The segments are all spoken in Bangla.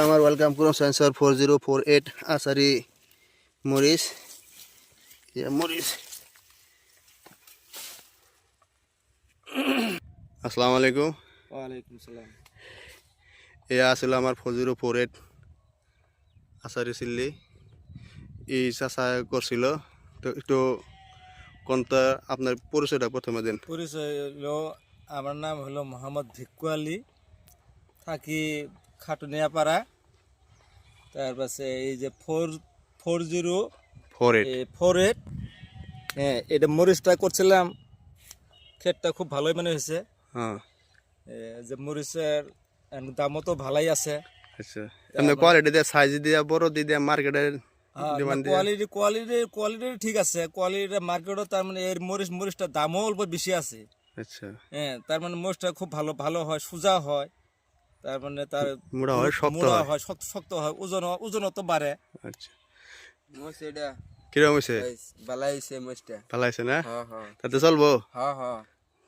আমার ওয়েলকাম করুন সেন্সর 4048 আসারি মরিচ মরিচ। আসসালামু আলাইকুম। ওয়ালাইকুম সালাম। এয়া আসলে আমার 4048 আসারি চিল্লি এই চাষা করছিল। তো একটু কোনটা আপনার পরিচয়টা প্রথমে দেন। পরিচয় হলো, আমার নাম হলো মোহাম্মদ ভিক্কু আলী, থাকি খাটুনিয়াপাড়া। তারপরে এই যে 4048, হ্যাঁ, এটা মরিচটা করছিলাম। ক্ষেতটা খুব ভালোই মনে হয়েছে। হ্যাঁ, যে মরিচের দামও তো ভালোই আছে। আচ্ছা, এমনি কোয়ালিটি দিয়ে সাইজ দিয়ে বড় দিয়ে মার্কেটের ডিমান্ড দিয়ে কোয়ালিটি ঠিক আছে। কোয়ালিটি মার্কেটও তার মানে এর মরিচটার দামও অল্প বেশি আছে। আচ্ছা, হ্যাঁ, তার মানে মরিচটা খুব ভালো হয়, সোজা হয়। তার মানে তার মোটা হয়, শক্ত হয়। শক্ত হয়, ওজনও তো বাড়ে। আচ্ছা, মোষ এটা কিরকম হয়েছে? বালাই হইছে মোষটা। ভালো আছে না? হ্যাঁ হ্যাঁ তাতে চলবো। হ্যাঁ হ্যাঁ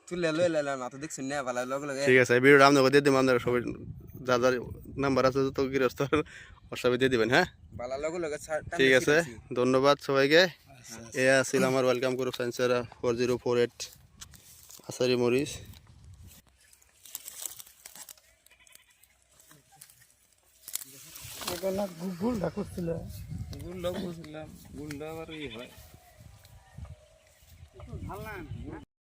তুলে লই লাইলাম না তো দেখছেন না বালাই লগে লগে। ঠিক আছে, ভিডিওটা আপনাকে দিয়ে দেবো। আপনারা সবাই যার যার নাম্বার আছে তো গৃহস্থ সবাই দিয়ে দিবেন। হ্যাঁ, বালাই লগে লগে ঠিক আছে, ধন্যবাদ সবাইকে। এ আসছিল আমার ওয়েলকাম গ্রুপ সেন্সার 4048 আসারি মরিচ। গুলটা করছিলাম, গুলটা আবার হয়।